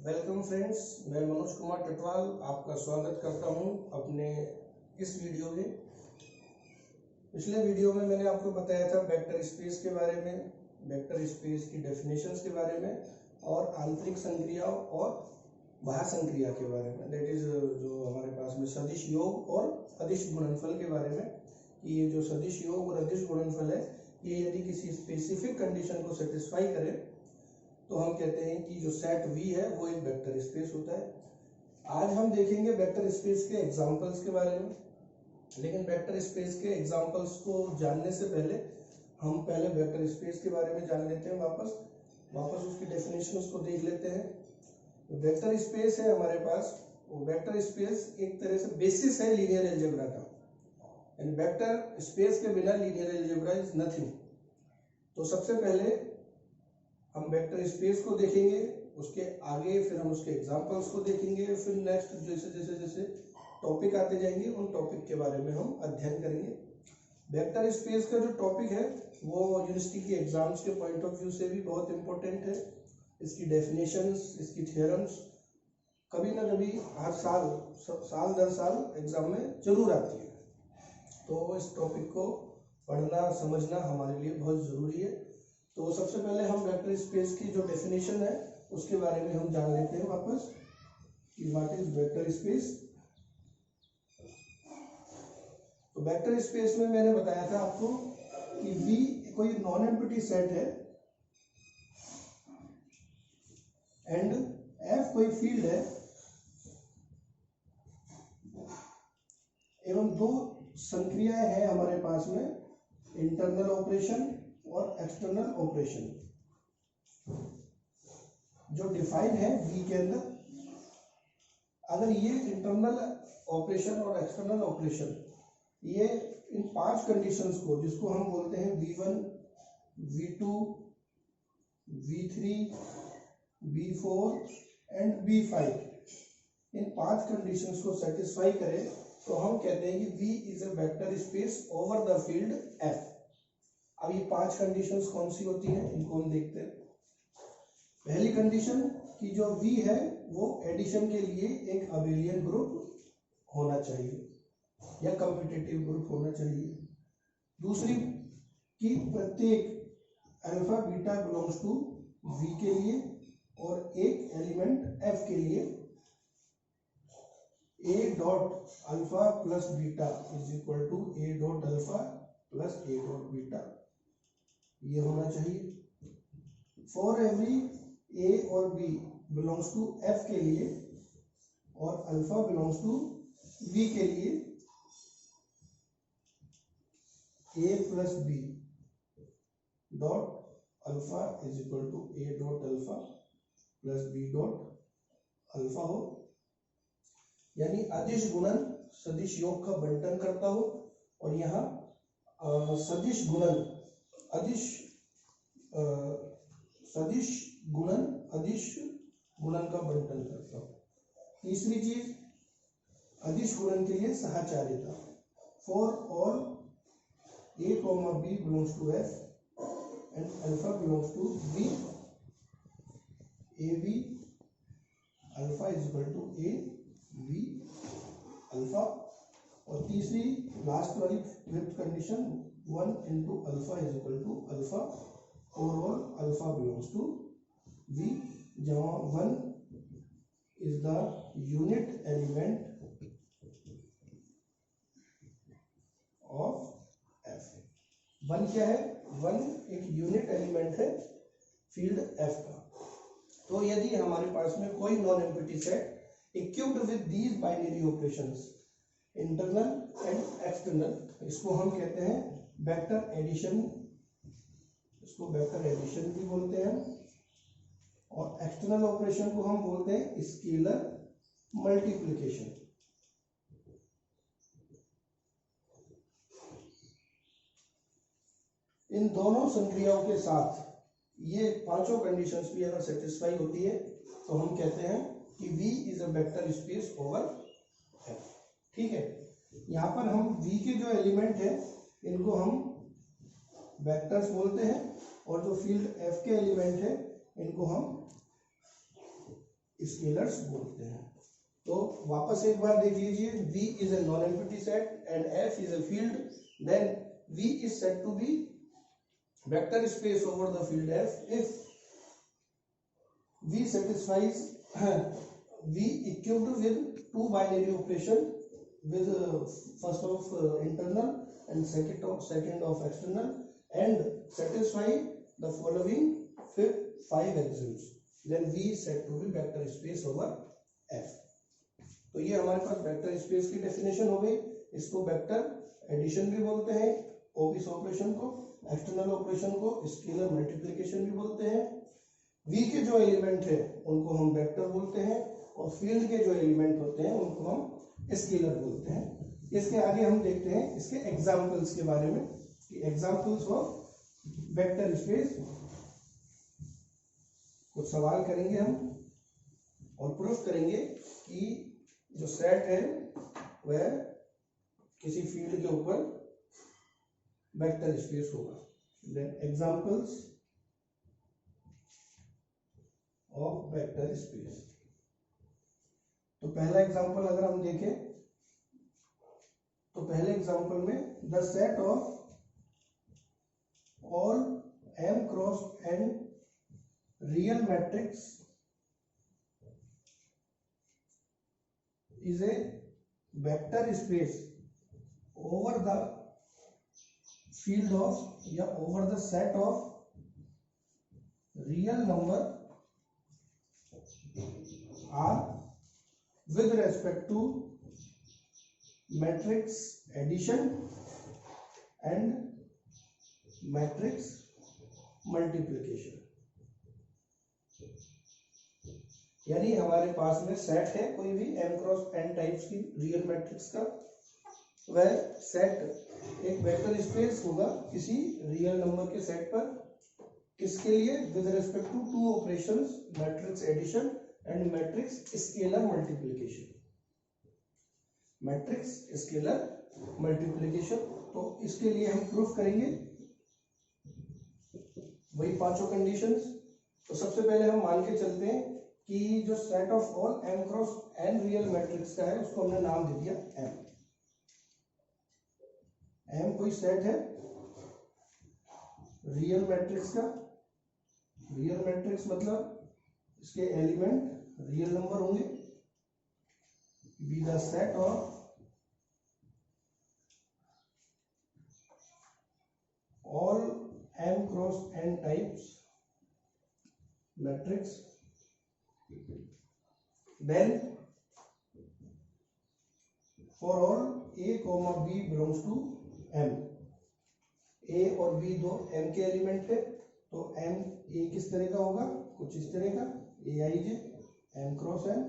Welcome friends, मैं मनोज कुमार टटवाल आपका स्वागत करता हूं अपने इस वीडियो में। पिछले वीडियो में मैंने आपको बताया था वेक्टर स्पेस के बारे में, वेक्टर स्पेस की डेफिनेशंस के बारे में और आंतरिक संक्रिया और बाह्य संक्रिया के बारे में, दैट इज जो हमारे पास में सदिश योग और अदिश गुणनफल के बारे में। कि ये जो सदिश योग और अदिश गुणनफल है, ये यदि किसी स्पेसिफिक कंडीशन को सेटिस्फाई करे तो हम कहते हैं कि जो सेट V है वो एक वेक्टर स्पेस होता है। आज हम देखेंगे वेक्टर स्पेस के एग्जांपल्स के बारे में, लेकिन वेक्टर स्पेस के एग्जांपल्स को जानने से पहले हम पहले वेक्टर स्पेस के बारे में जान लेते हैं। वापस उसकी डेफिनेशंस को देख लेते हैं। तो वेक्टर स्पेस है हमारे पास, वो वेक्टर स्पेस एक तरह से बेसिस है लीनियर अलजेब्रा का, एंड वेक्टर स्पेस के बिना लीनियर अलजेब्रा इज नथिंग। तो सबसे पहले हम वेक्टर स्पेस को देखेंगे, उसके आगे फिर हम उसके एग्जांपल्स को देखेंगे, फिर नेक्स्ट जैसे टॉपिक आते जाएंगे उन टॉपिक के बारे में हम अध्ययन करेंगे। वेक्टर स्पेस का जो टॉपिक है वो यूनिवर्सिटी के एग्जाम्स के पॉइंट ऑफ व्यू से भी बहुत इंपॉर्टेंट है। इसकी डेफिनेशंस, इसकी थ्योरम्स कभी ना कभी हर साल दर साल एग्जाम में जरूर आती है। तो इस टॉपिक को पढ़ना समझना हमारे लिए बहुत ज़रूरी है। तो सबसे पहले हम वेक्टर स्पेस की जो डेफिनेशन है उसके बारे में हम जान लेते हैं वापस कि व्हाट इज वेक्टर स्पेस। तो वेक्टर स्पेस में मैंने बताया था आपको कि V कोई नॉन एम्प्टी सेट है एंड F कोई फील्ड है, एवं दो संक्रियाएं हैं हमारे पास में, इंटरनल ऑपरेशन और एक्सटर्नल ऑपरेशन, जो डिफाइन है V के अंदर। अगर ये इंटरनल ऑपरेशन और एक्सटर्नल ऑपरेशन, ये इन 5 कंडीशंस को, जिसको हम बोलते हैं V1, V2, V3, V4 and V5, in 5 conditions को सेटिस्फाई करे तो हम कहते हैं कि V is a vector space over the field F। अब ये 5 कंडीशंस कौन सी होती हैं, इनको हम देखते हैं। पहली कंडीशन कि जो V है वो एडिशन के लिए एक अबेलियन ग्रुप होना चाहिए या कम्पिटिटिव ग्रुप होना चाहिए। दूसरी कि प्रत्येक alpha beta belongs to V के लिए, और एक एलिमेंट F के लिए A dot alpha plus beta is equal to A dot alpha plus A dot beta, ये होना चाहिए। फॉर एवरी A और B बिलोंग्स टू F के लिए और अल्फा बिलोंग्स टू V के लिए, A plus B dot alpha is equal to A dot alpha plus B dot alpha हो, यानी अदिश गुणन सदिश योग का बंटन करता हो। और यहाँ सदिश गुणन सदिश गुणन अदिश गुणन का बंटन करता हो। तीसरी चीज, अदिश गुणन के लिए साहचर्यता। For all A, B belongs to F and alpha belongs to B, AB alpha is equal to A B alpha. और तीसरी लास्ट वाली fifth condition, 1 into alpha is equal to alpha और all alpha belongs to V, जहाँ 1 is the unit element of F। 1 क्या है? 1 एक unit element है field F का। तो यदि हमारे पास में कोई non empty set equipped with these binary operations, internal and external, इसको हम कहते हैं वेक्टर एडिशन, इसको वेक्टर एडिशन भी बोलते हैं। और एक्सटर्नल ऑपरेशन को हम बोलते हैं स्केलर मल्टीप्लिकेशन। इन दोनों संक्रियाओं के साथ ये पांचों कंडीशंस भी अगर सेटिस्फाई होती है तो हम कहते हैं कि V is a vector space over F। ठीक है, यहाँ पर हम V के जो एलिमेंट है इनको हम वेक्टर्स बोलते हैं, और जो फील्ड F के एलिमेंट है इनको हम स्केलर्स बोलते हैं। तो वापस एक बार देख लीजिए, V is a non empty set and F is a field, then V is said to be vector space over the field F if V satisfies V equipped with two binary operation with first of internal and second of external and satisfy the following five axioms, then V is said to be vector space over F। तो ये हमारे पास vector space की definition हो गई। इसको vector addition भी बोलते हैं, इस ऑपरेशन को, एक्सटर्नल ऑपरेशन को स्केलर मल्टीप्लिकेशन भी बोलते हैं। V के जो एलिमेंट है उनको हम वेक्टर बोलते हैं और फील्ड के जो एलिमेंट होते हैं उनको हम स्केलर बोलते हैं। इसके आगे हम देखते हैं इसके एग्जाम्पल्स के बारे में कि एग्जाम्पल्स ऑफ वेक्टर स्पेस। कुछ सवाल करेंगे हम और प्रूफ करेंगे कि जो सेट है वह किसी फील्ड के ऊपर वेक्टर स्पेस होगा। Then examples of vector space. तो पहला एग्जांपल अगर हम देखें तो पहले एग्जांपल में the set of all m cross n real matrix is a vector space over the field of या over the set of real number R with respect to matrix addition and matrix multiplication। यानी हमारे पास में set है कोई भी m cross n types की real matrix का, वह सेट एक वेक्टर स्पेस होगा किसी रियल नंबर के सेट पर। किसके लिए? With respect to two operations, matrix addition and matrix scalar multiplication. Matrix scalar multiplication. तो इसके लिए हम प्रूफ करेंगे वही पांचों कंडीशंस। तो सबसे पहले हम मान के चलते हैं कि जो set of all m cross n real matrix का है उसको हमने नाम दे दिया m। m कोई सेट है रियल मैट्रिक्स का। रियल मैट्रिक्स मतलब इसके एलिमेंट रियल नंबर होंगे। Be the set of all m cross n types matrix, then for all a comma b belongs to m। a और b दो m के element है, तो m a किस तरह का होगा? कुछ इस तरह का a i j m cross n,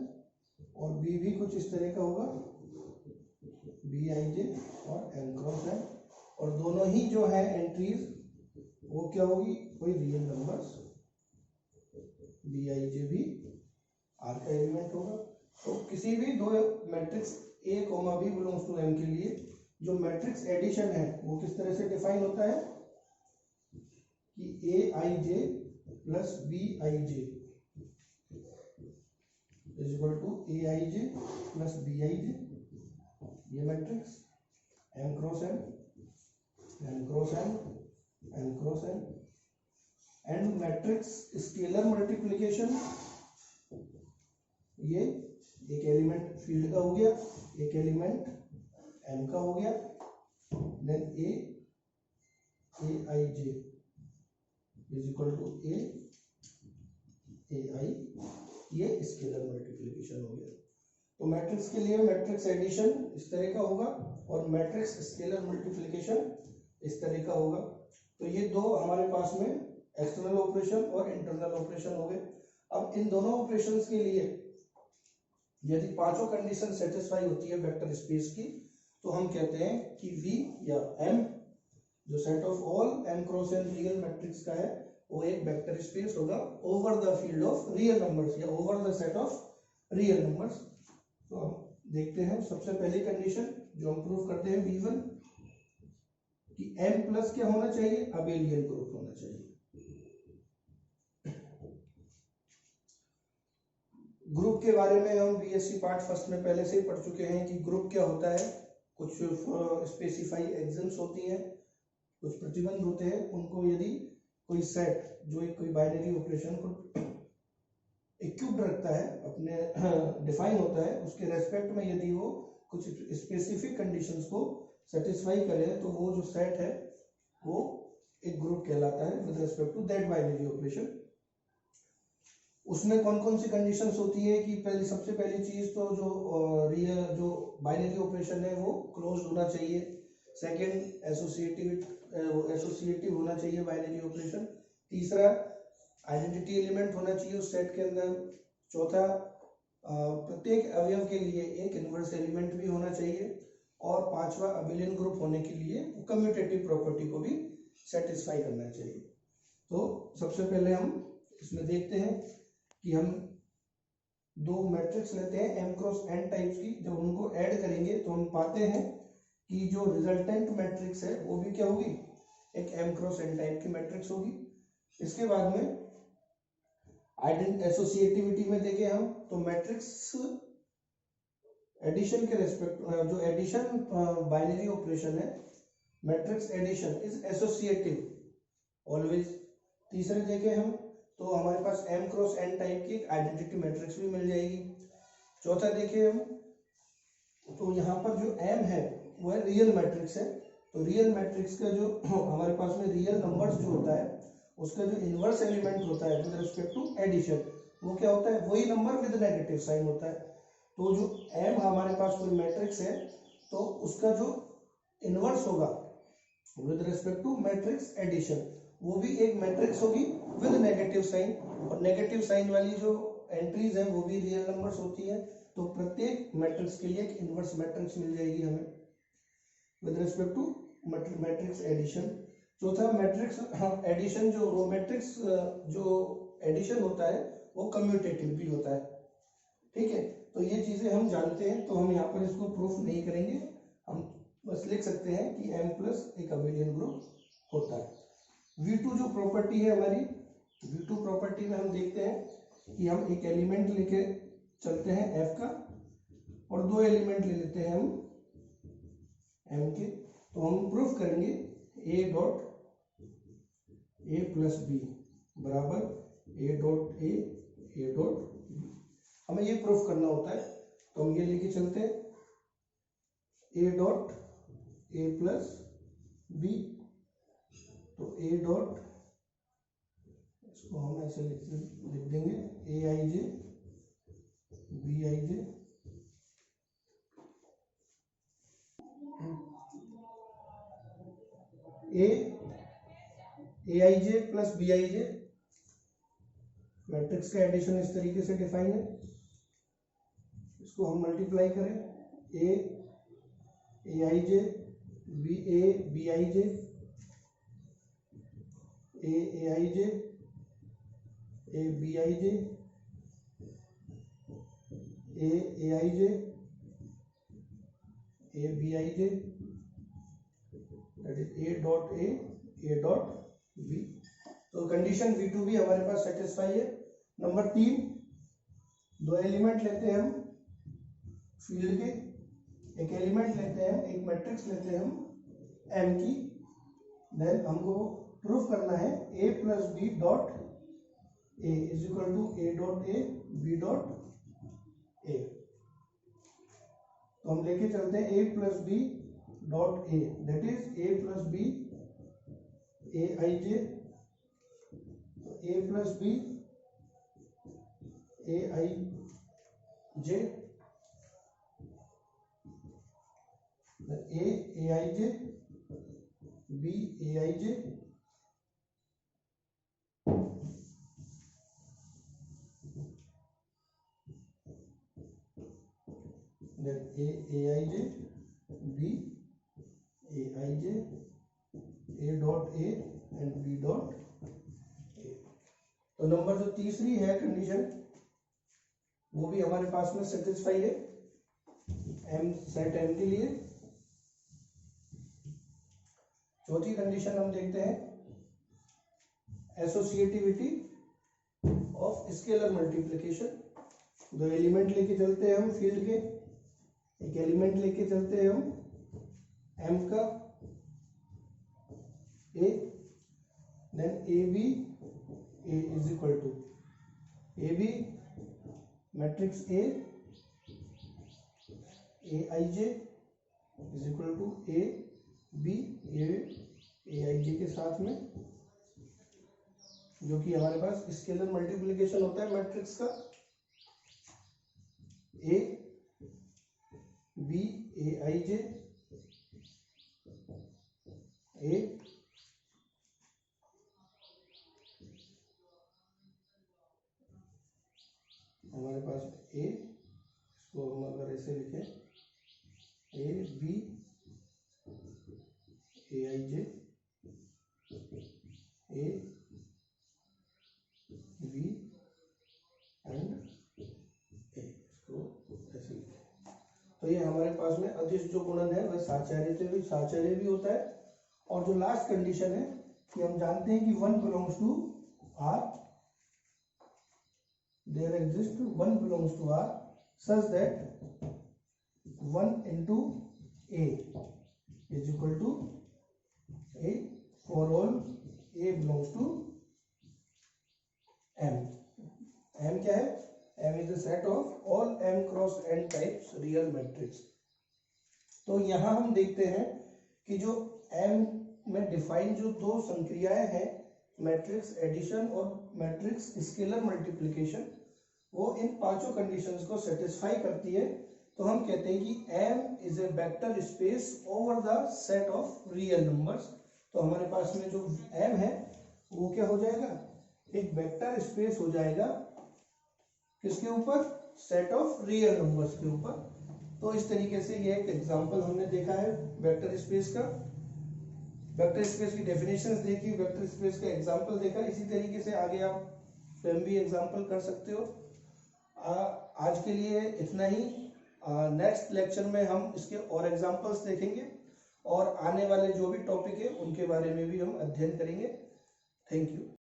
और b भी कुछ इस तरह का होगा b i j और m क्रॉस n। और दोनों ही जो है एंट्रीज वो क्या होगी? कोई real numbers b i j भी R का एलिमेंट होगा। तो किसी भी दो matrix A, B belongs to M के लिए जो मैट्रिक्स एडिशन है वो किस तरह से डिफाइन होता है कि Aij plus Bij is equal to Aij plus Bij। ये matrix M cross M, M cross M, M cross M and matrix scalar multiplication. ये एक एलिमेंट फील्ड का हो गया, एक एलिमेंट m का हो गया, then Aij is equal to Ai, ये स्केलर मल्टीप्लिकेशन हो गया। तो मैट्रिक्स के लिए मैट्रिक्स एडिशन इस तरह का होगा और मैट्रिक्स स्केलर मल्टीप्लिकेशन इस तरह का होगा। तो ये दो हमारे पास में एक्सटर्नल ऑपरेशन और इंटरनल ऑपरेशन हो गए। अब इन दोनों ऑपरेशंस के लिए यदि पांचों कंडीशन सेटिस्फाई होती है वेक्टर स्पेस की, तो हम कहते हैं कि V या M जो set of all m cross n real matrix का है वो एक वेक्टर स्पेस होगा over the field of real numbers या over the set of real numbers. तो हम देखते हैं सबसे पहली कंडीशन जो हम प्रूव करते हैं V1 कि m प्लस क्या होना चाहिए? अबेलियन ग्रुप होना चाहिए। ग्रुप के बारे में हम बीएससी पार्ट फर्स्ट में पहले से ही पढ़ चुके हैं कि ग्रुप क्या होता है। कुछ स्पेसिफाई एग्जाम्स होती हैं, कुछ प्रतिबंध होते हैं। उनको यदि कोई सेट जो एक कोई बाइनरी ऑपरेशन को इक्विप्ड रखता है, अपने डिफाइन होता है, उसके रेस्पेक्ट में यदि वो कुछ स्पेसिफिक कंडीशंस को सेटिस्फाई करे तो वो जो सेट है वो एक ग्रुप कहलाता है with respect to that binary operation. उसमें कौन कौन सी कंडीशंस होती है कि सबसे पहली चीज तो जो बाइनरी ऑपरेशन है वो क्लोज होना चाहिए। सेकंड, एसोसिएटिव होना चाहिए बाइनरी ऑपरेशन। तीसरा, आइडेंटिटी एलिमेंट होना चाहिए उस सेट के अंदर। चौथा, प्रत्येक अवयव के लिए एक इनवर्स एलिमेंट भी होना चाहिए। और पांचवा, अबिलियन ग्रुप होने के लिए कम्यूटेटिव प्रॉपर्टी को भी सेटिस्फाई करना चाहिए। तो सबसे पहले हम इसमें देखते हैं कि हम दो मैट्रिक्स लेते हैं m क्रॉस n टाइप्स की। जब उनको ऐड करेंगे तो हम पाते हैं कि जो रिजल्टेंट मैट्रिक्स है वो भी क्या होगी, एक m क्रॉस n टाइप की मैट्रिक्स होगी। इसके बाद में एसोसिएटिविटी में देखें हम तो मैट्रिक्स एडिशन के रेस्पेक्ट, जो एडिशन बाइनरी ऑपरेशन है, matrix addition is associative always. तीसरे देखें हम तो हमारे पास m क्रॉस n टाइप की आइडेंटिटी मैट्रिक्स भी मिल जाएगी। चौथा देखें हम तो यहाँ पर जो m है वो है रियल मैट्रिक्स है। तो रियल मैट्रिक्स का जो हमारे पास में रियल नंबर्स जो होता है उसका जो इनवर्स एलिमेंट होता है विद रिस्पेक्ट टू एडिशन, वो क्या होता है, वही नंबर विद नेगेटिव साइन होता है। तो जो m हमारे पास कोई मैट्रिक्स है तो उसका जो इनवर्स होगा with respect to matrix addition, वो भी एक मैट्रिक्स होगी विद नेगेटिव साइन। और नेगेटिव साइन वाली जो एंट्रीज है वो भी रियल नंबर्स होती है। तो प्रत्येक मैट्रिक्स के लिए एक इनवर्स मैट्रिक्स मिल जाएगी हमें with respect to matrix addition. चौथा, मैट्रिक्स एडिशन, जो रो मैट्रिक्स जो एडिशन होता है वो कम्यूटेटिव भी होता है। ठीक है, तो ये चीजें हम जानते हैं, तो हम यहाँ पर इसको प्रूफ नहीं करेंगे, हम बस लिख सकते हैं कि m प्लस एक अबेलियन ग्रुप होता है। V2 जो प्रॉपर्टी है हमारी, V2 प्रॉपर्टी में हम देखते हैं कि हम एक एलिमेंट लेके चलते हैं f का और दो एलिमेंट ले लेते हैं हम m के। तो हम प्रूफ करेंगे a dot a plus b बराबर a dot a dot b। हमें ये प्रूफ करना होता है, तो हम ये लेके चलते हैं a dot a plus b. तो a डॉट, इसको हम ऐसे लिख देंगे a i j b i j a i j plus b i j. Matrix का एडिशन इस तरीके से डिफाइन है, इसको हम मल्टीप्लाई करें a i j b i j a i j a b i j a i j a b i j, that is a dot b. तो condition V2 भी हमारे पास सेटिस्फाई है। नंबर 3, दो element लेते हैं हम field के, एक एलिमेंट लेते हैं, एक मैट्रिक्स लेते हैं हम m की। देन हमको प्रूफ करना है a plus b dot a is equal to a dot a b dot a। तो हम लेके चलते हैं a plus b dot a, that is a plus b a i j, a plus b a i j, a i j b a i j, a i j b a i j a dot a and b dot a। तो number जो तीसरी है condition वो भी हमारे पास में satisfy है m सेट m के लिए। चौथी कंडीशन हम देखते हैं एसोसिएटिविटी ऑफ स्केलर मल्टीप्लिकेशन। दो एलिमेंट लेके चलते हैं हम फील्ड के, एक एलिमेंट लेके चलते हैं हम m का a, then a b a is equal to a b matrix a i j is equal to a b a i j के साथ में, जो कि हमारे पास स्केलर मल्टीप्लिकेशन होता है मैट्रिक्स का, ए बी ए आई जे ए हमारे पास ए, इसको हम अगर ऐसे लिखें a b a i j a b and a, इसको ऐसे लिखें। तो ये हमारे पास में अदिश जो गुणन है वह साचार्य भी होता है। और जो लास्ट कंडीशन है कि हम जानते हैं कि 1 belongs to R, there exist 1 belongs to R such that 1 into a is equal to a for all a belongs to m. m क्या है? m is the set of all m cross n types real matrix. तो यहां हम देखते हैं कि जो m में डिफाइन जो दो संक्रियाएं हैं, मैट्रिक्स एडिशन और मैट्रिक्स स्केलर मल्टीप्लिकेशन, वो इन पांचों कंडीशंस को सेटिस्फाई करती है। तो हम कहते हैं कि m is a vector space over the set of real numbers. तो हमारे पास में जो m है वो क्या हो जाएगा? एक वेक्टर स्पेस हो जाएगा, किसके ऊपर? सेट ऑफ रियल नंबर्स के ऊपर। तो इस तरीके से ये एक एग्जांपल हमने देखा है वेक्टर स्पेस का, वेक्टर स्पेस की डेफिनेशंस देखी, वेक्टर स्पेस का एग्जांपल देखा। इसी तरीके से आगे आप स्वयं भी एग्जांपल कर सकते हो। आज के लिए इतना ही। नेक्स्ट लेक्चर में हम इसके और एग्जांपल्स देखेंगे और आने वाले जो भी टॉपिक है उनके बारे में भी हम अध्ययन करेंगे। Thank you.